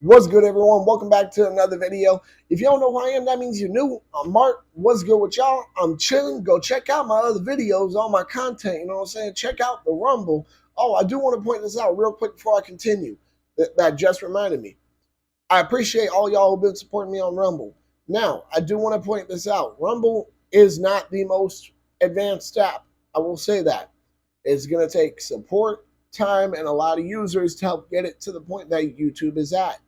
What's good, everyone? Welcome back to another video. If you don't know who I am, that means you're new. I'm Mark. What's good with y'all? I'm chilling. Go check out my other videos, all my content. You know what I'm saying? Check out the Rumble. Oh, I do want to point this out real quick before I continue. That just reminded me. I appreciate all y'all who've been supporting me on Rumble. Now, I do want to point this out. Rumble is not the most advanced app. I will say that. It's going to take support, time, and a lot of users to help get it to the point that YouTube is at.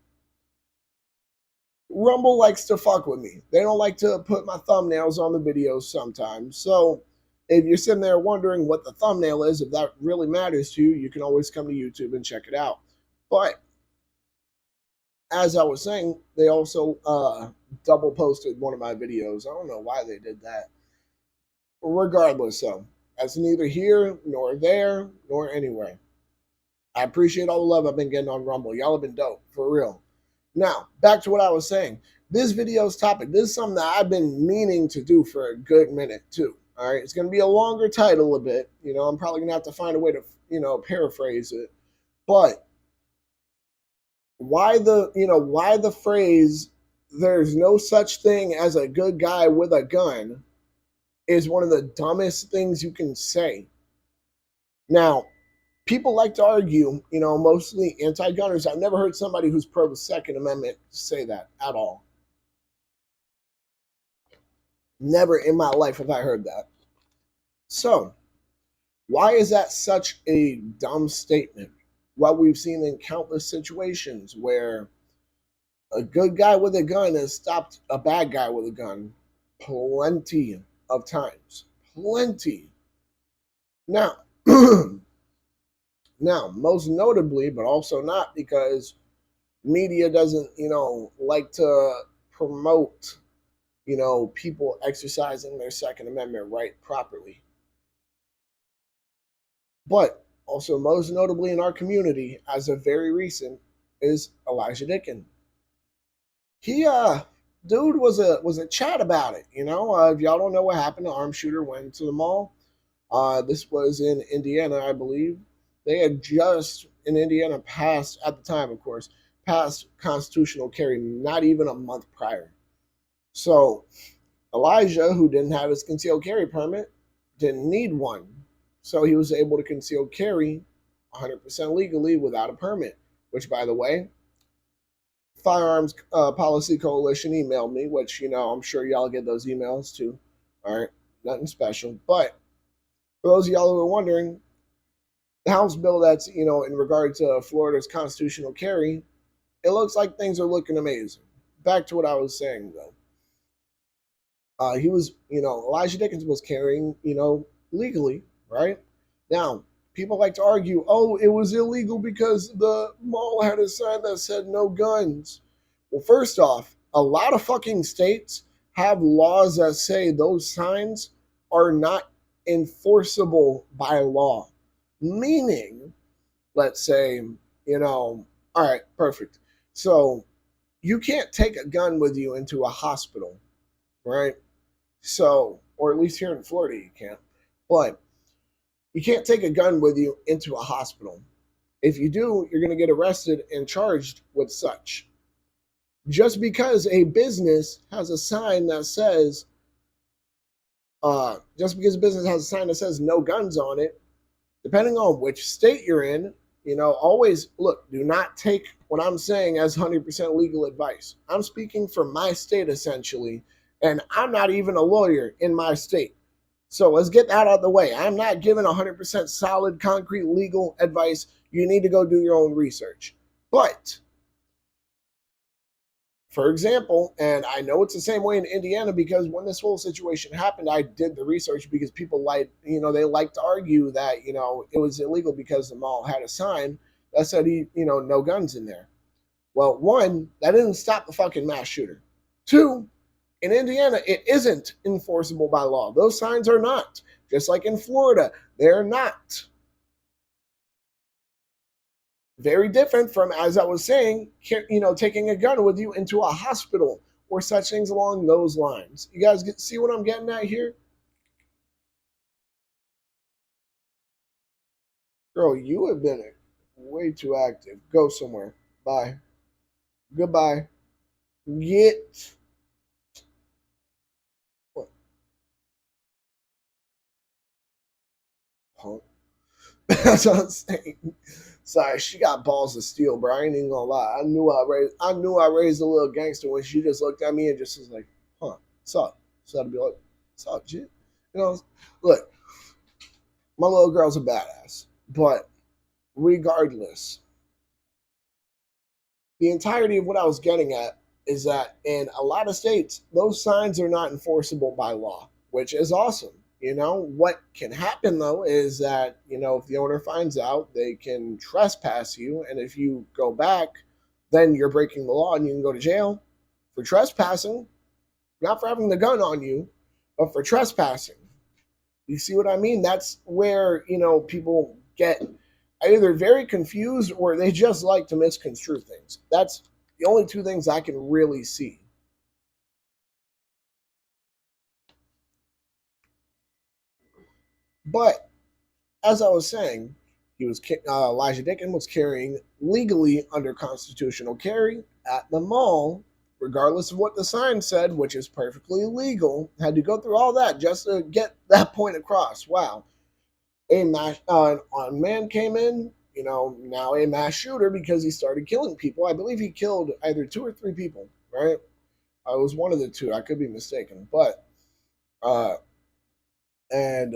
Rumble likes to fuck with me. They don't like to put my thumbnails on the videos sometimes. So if you're sitting there wondering what the thumbnail is, if that really matters to you, you can always come to YouTube and check it out. But as I was saying, they also double posted one of my videos. I don't know why they did that. Regardless, so that's neither here nor there nor anywhere. I appreciate all the love I've been getting on Rumble. Y'all have been dope, for real. Now, back to what I was saying. This video's topic, this is something that I've been meaning to do for a good minute, too. All right, it's going to be a longer title a bit. I'm probably going to have to find a way to, paraphrase it. But why the phrase "there's no such thing as a good guy with a gun" is one of the dumbest things you can say. Now, people like to argue, mostly anti-gunners. I've never heard somebody who's pro the Second Amendment say that at all. Never in my life have I heard that. So, why is that such a dumb statement? Well, we've seen in countless situations where a good guy with a gun has stopped a bad guy with a gun plenty of times. Plenty. Now, now, most notably, but also not because media doesn't, like to promote, people exercising their Second Amendment right properly. But also, most notably in our community, as of very recent, is Elijah Dicken. He, dude, was a chat about it. If y'all don't know what happened, the armed shooter went to the mall. This was in Indiana, I believe. They had just in Indiana passed at the time, of course, passed constitutional carry not even a month prior. So Elijah, who didn't have his concealed carry permit, didn't need one. So he was able to conceal carry 100% legally without a permit, which, by the way, Firearms Policy Coalition emailed me, which, I'm sure y'all get those emails too. All right, nothing special. But for those of y'all who are wondering, the House bill that's, in regard to Florida's constitutional carry, it looks like things are looking amazing. Back to what I was saying, though. He was, Elijah Dickens was carrying, legally, right? Now, people like to argue, oh, it was illegal because the mall had a sign that said no guns. Well, first off, a lot of fucking states have laws that say those signs are not enforceable by law. Meaning, let's say, all right, perfect. So you can't take a gun with you into a hospital, right? So, or at least here in Florida, you can't. But you can't take a gun with you into a hospital. If you do, you're going to get arrested and charged with such. Just because a business has a sign that says, just because a business has a sign that says no guns on it, depending on which state you're in, always look, do not take what I'm saying as 100% legal advice. I'm speaking for my state essentially, and I'm not even a lawyer in my state. So let's get that out of the way. I'm not giving 100% solid, concrete legal advice. You need to go do your own research. But for example, and I know it's the same way in Indiana because when this whole situation happened, I did the research because people they like to argue that, it was illegal because the mall had a sign that said, no guns in there. Well, one, that didn't stop the fucking mass shooter. Two, in Indiana, it isn't enforceable by law. Those signs are not. Just like in Florida, they're not. Very different from, as I was saying, taking a gun with you into a hospital or such things along those lines. You guys see what I'm getting at here? Girl, you have been way too active. Go somewhere. Bye. Goodbye. Get what? Punk. That's what I'm saying. Sorry, she got balls of steel, bro. I ain't even gonna lie. I knew I raised a little gangster when she just looked at me and just was like, huh, what's up? So I'd be like, what's up, Jit? You know, look, my little girl's a badass. But regardless, the entirety of what I was getting at is that in a lot of states, those signs are not enforceable by law, which is awesome. You know, what can happen though is that, if the owner finds out, they can trespass you. And if you go back, then you're breaking the law and you can go to jail for trespassing, not for having the gun on you, but for trespassing. You see what I mean? That's where, people get either very confused or they just like to misconstrue things. That's the only two things I can really see. But as I was saying, Elijah Dickens was carrying legally under constitutional carry at the mall, regardless of what the sign said, which is perfectly legal. Had to go through all that just to get that point across. Wow, a man came in, now a mass shooter because he started killing people. I believe he killed either two or three people, right? I was one of the two. I could be mistaken, but uh, and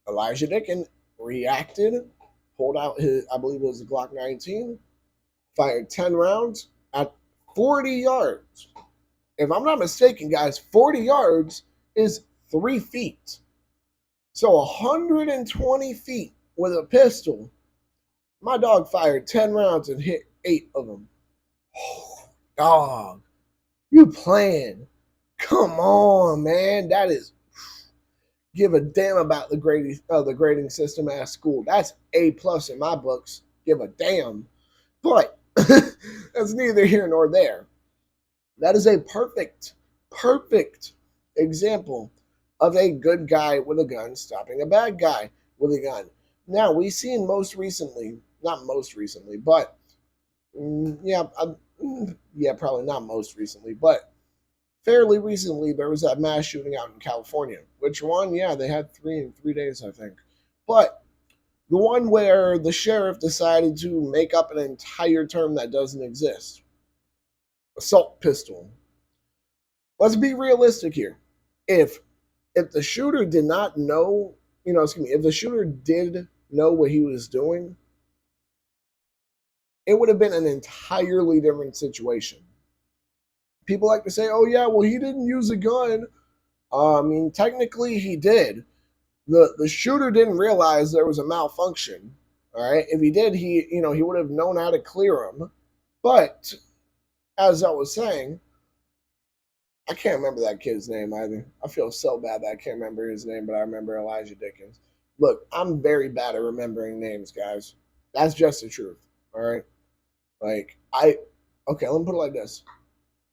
Elijah Dickens reacted, pulled out his, I believe it was a Glock 19, fired 10 rounds at 40 yards. If I'm not mistaken, guys, 40 yards is 3 feet. So 120 feet with a pistol. My dog fired 10 rounds and hit 8 of them. Oh, dog, you playing. Come on, man. That is give a damn about the grading system at school. That's A+ in my books. Give a damn. But that's neither here nor there. That is a perfect example of a good guy with a gun stopping a bad guy with a gun. Now we've seen most recently, not most recently, but yeah, probably not most recently, but fairly recently, there was that mass shooting out in California. Which one? Yeah, they had 3 in 3 days, I think. But the one where the sheriff decided to make up an entire term that doesn't exist, assault pistol. Let's be realistic here. If if the shooter did not know, excuse me, if the shooter did know what he was doing, it would have been an entirely different situation. People like to say, "Oh yeah, well he didn't use a gun." I mean, technically he did. The shooter didn't realize there was a malfunction. All right, if he did, he would have known how to clear him. But as I was saying, I can't remember that kid's name either. I feel so bad that I can't remember his name, but I remember Elijah Dickens. Look, I'm very bad at remembering names, guys. That's just the truth. All right, like okay, let me put it like this: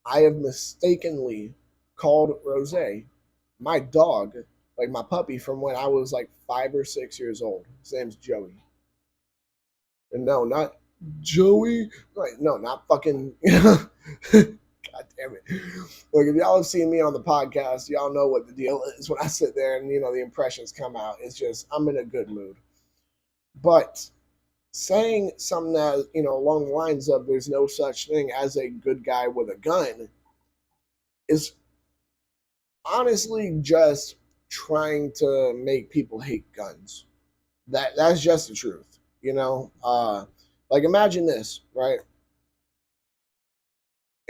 I have mistakenly called Rose my dog, like my puppy, from when I was like 5 or 6 years old. His name's Joey. And no, not Joey. Like, no, not fucking. God damn it. Look, if y'all have seen me on the podcast, y'all know what the deal is when I sit there and, the impressions come out. It's just, I'm in a good mood. But saying something that, along the lines of there's no such thing as a good guy with a gun is honestly just trying to make people hate guns. That's just the truth, like imagine this, right?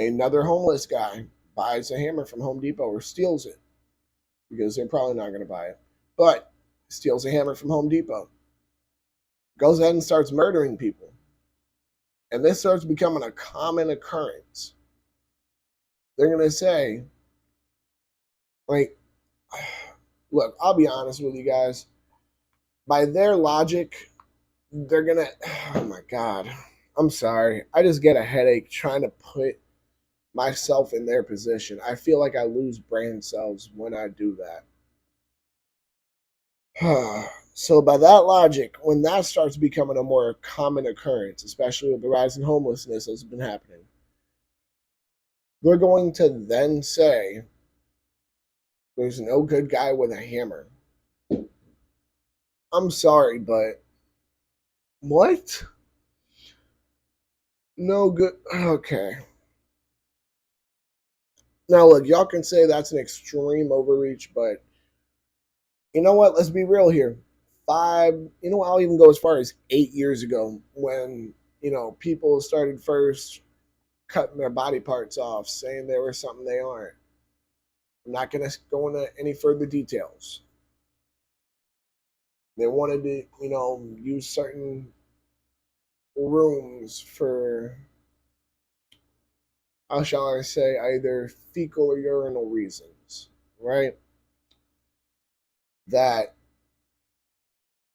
Another homeless guy buys a hammer from Home Depot or steals it because they're probably not going to buy it, but steals a hammer from Home Depot, goes ahead and starts murdering people, and this starts becoming a common occurrence. They're going to say, like, look, I'll be honest with you guys. By their logic, they're going to, oh my God, I'm sorry. I just get a headache trying to put myself in their position. I feel like I lose brain cells when I do that. So, by that logic, when that starts becoming a more common occurrence, especially with the rise in homelessness that's been happening, they're going to then say there's no good guy with a hammer. I'm sorry, but what? No good. Okay. Now, look, y'all can say that's an extreme overreach, but you know what? Let's be real here. I'll even go as far as 8 years ago when, people started first cutting their body parts off, saying they were something they aren't. I'm not going to go into any further details. They wanted to, use certain rooms for, how shall I say, either fecal or urinal reasons, right? That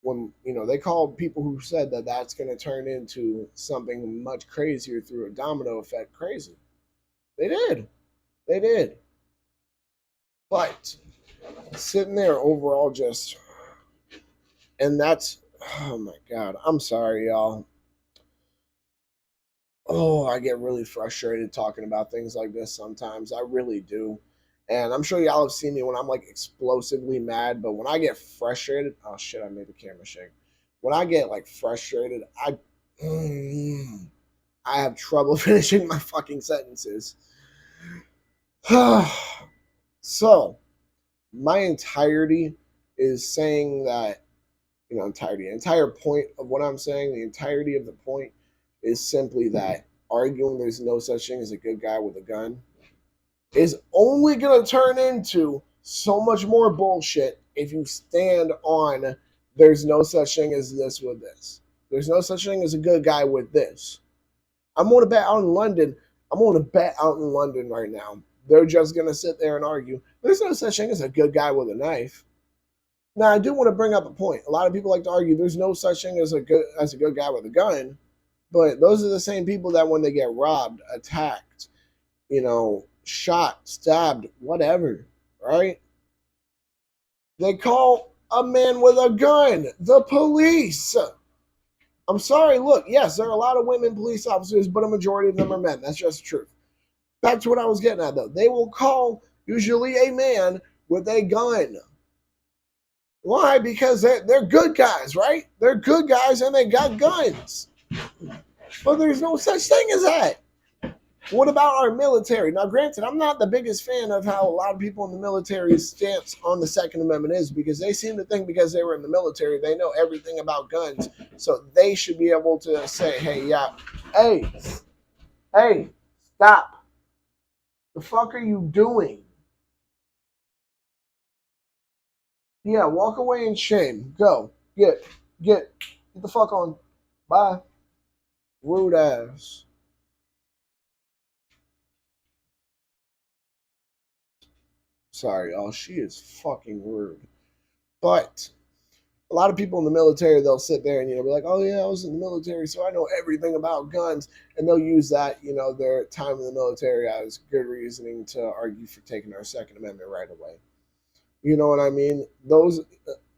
when they called people who said that that's going to turn into something much crazier through a domino effect crazy. They did. But sitting there overall, just, and that's, oh my god, I'm sorry, y'all. Oh, I get really frustrated talking about things like this sometimes. I really do. And I'm sure y'all have seen me when I'm like explosively mad, but when I get frustrated, oh shit, I made the camera shake. When I get like frustrated, I have trouble finishing my fucking sentences. So, my entirety is saying that, entire point of what I'm saying, the entirety of the point is simply that arguing there's no such thing as a good guy with a gun is only going to turn into so much more bullshit if you stand on there's no such thing as this with this. There's no such thing as a good guy with this. I'm going to bet out in London. I'm going to bet out in London right now. They're just going to sit there and argue. There's no such thing as a good guy with a knife. Now, I do want to bring up a point. A lot of people like to argue there's no such thing as a good guy with a gun, but those are the same people that when they get robbed, attacked, shot, stabbed, whatever, right? They call a man with a gun the police. I'm sorry, look, yes, there are a lot of women police officers, but a majority of them are men. That's just the truth. That's what I was getting at, though. They will call usually a man with a gun. Why? Because they're good guys, right? They're good guys and they got guns. But there's no such thing as that. What about our military? Now, granted, I'm not the biggest fan of how a lot of people in the military's stance on the Second Amendment is, because they seem to think because they were in the military, they know everything about guns. So they should be able to say, hey, stop. The fuck are you doing? Yeah, walk away in shame. Go. Get the fuck on. Bye. Rude ass. Sorry, y'all. She is fucking rude. But a lot of people in the military, they'll sit there and be like, "Oh yeah, I was in the military, so I know everything about guns," and they'll use that, their time in the military as good reasoning to argue for taking our Second Amendment right away. You know what I mean? Those.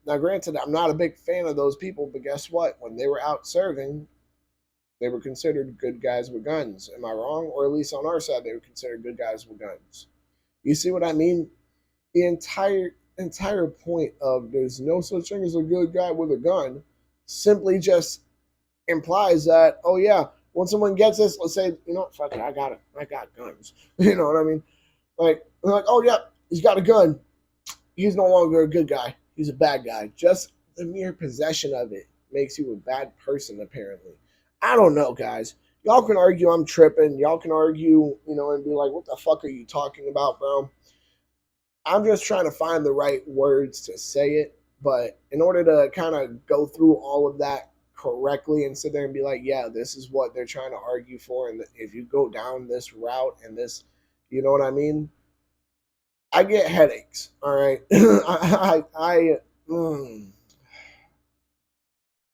Now, granted, I'm not a big fan of those people, but guess what? When they were out serving, they were considered good guys with guns. Am I wrong? Or at least on our side, they were considered good guys with guns. You see what I mean? The entire point of there's no such thing as a good guy with a gun simply just implies that, oh yeah, when someone gets this, let's say, fuck it, I got it. I got guns. You know what I mean? Like, oh yeah, he's got a gun. He's no longer a good guy. He's a bad guy. Just the mere possession of it makes you a bad person, apparently. I don't know, guys. Y'all can argue I'm tripping. Y'all can argue, and be like, what the fuck are you talking about, bro? I'm just trying to find the right words to say it. But in order to kind of go through all of that correctly and sit there and be like, yeah, this is what they're trying to argue for. And if you go down this route and this, you know what I mean? I get headaches. All right.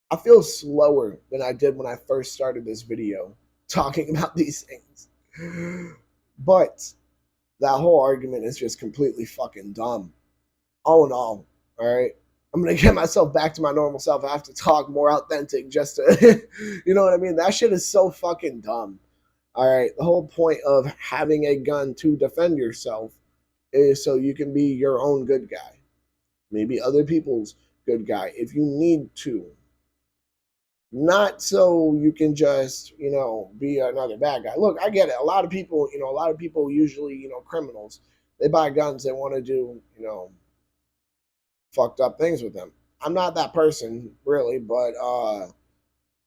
I feel slower than I did when I first started this video talking about these things. But that whole argument is just completely fucking dumb. All in all right? I'm gonna get myself back to my normal self. I have to talk more authentic just to, you know what I mean? That shit is so fucking dumb. All right, the whole point of having a gun to defend yourself is so you can be your own good guy, maybe other people's good guy if you need to. Not so you can just, be another bad guy. Look, I get it. A lot of people, usually, criminals, they buy guns, they want to do, fucked up things with them. I'm not that person, really, but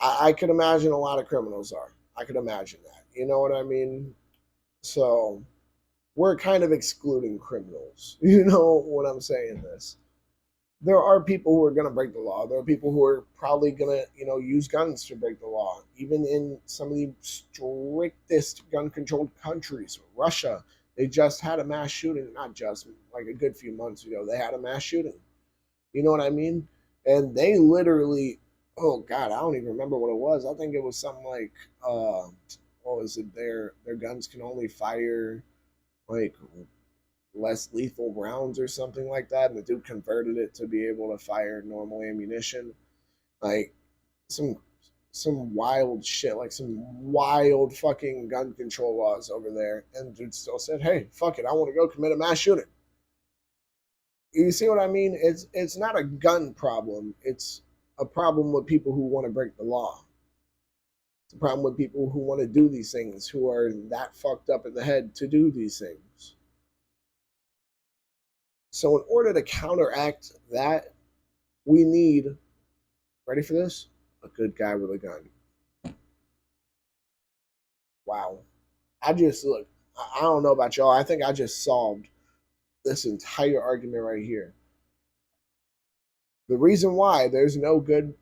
I could imagine a lot of criminals are. I could imagine that. You know what I mean? So we're kind of excluding criminals. You know what I'm saying? This. There are people who are going to break the law. There are people who are probably going to, use guns to break the law. Even in some of the strictest gun-controlled countries, Russia, they just had a mass shooting. Not just, like a good few months ago, they had a mass shooting. You know what I mean? And they literally, oh God, I don't even remember what it was. I think it was something like, what was it? Their guns can only fire like less lethal rounds or something like that, and the dude converted it to be able to fire normal ammunition, like some wild shit, like some wild fucking gun control laws over there, and dude still said, "Hey, fuck it, I want to go commit a mass shooting." You see what I mean? It's not a gun problem. It's a problem with people who want to break the law. It's a problem with people who want to do these things, who are that fucked up in the head to do these things. So, in order to counteract that, we need, ready for this? A good guy with a gun. Wow. Look, I don't know about y'all. I think I just solved this entire argument right here. The reason why there's no good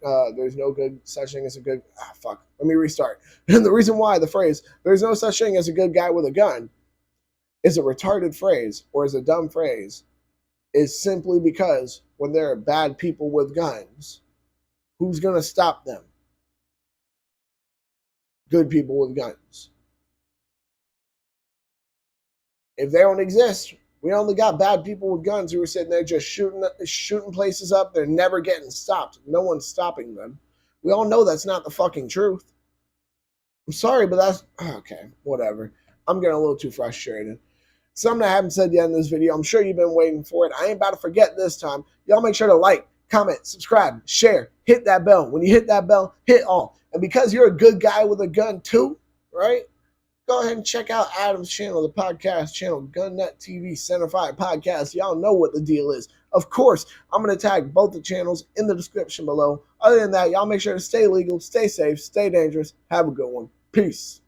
such thing as a good, fuck, let me restart. And the reason why the phrase, there's no such thing as a good guy with a gun, is a retarded phrase or is a dumb phrase is simply because when there are bad people with guns, who's going to stop them? Good people with guns. If they don't exist, we only got bad people with guns who are sitting there just shooting places up. They're never getting stopped. No one's stopping them. We all know that's not the fucking truth. I'm sorry, but that's okay. Whatever. I'm getting a little too frustrated. Something I haven't said yet in this video. I'm sure you've been waiting for it. I ain't about to forget this time. Y'all make sure to like, comment, subscribe, share, hit that bell. When you hit that bell, hit all. And because you're a good guy with a gun too, right? Go ahead and check out Adam's channel, the podcast channel, Gun Nut TV Centerfire Podcast. Y'all know what the deal is. Of course, I'm going to tag both the channels in the description below. Other than that, y'all make sure to stay legal, stay safe, stay dangerous. Have a good one. Peace.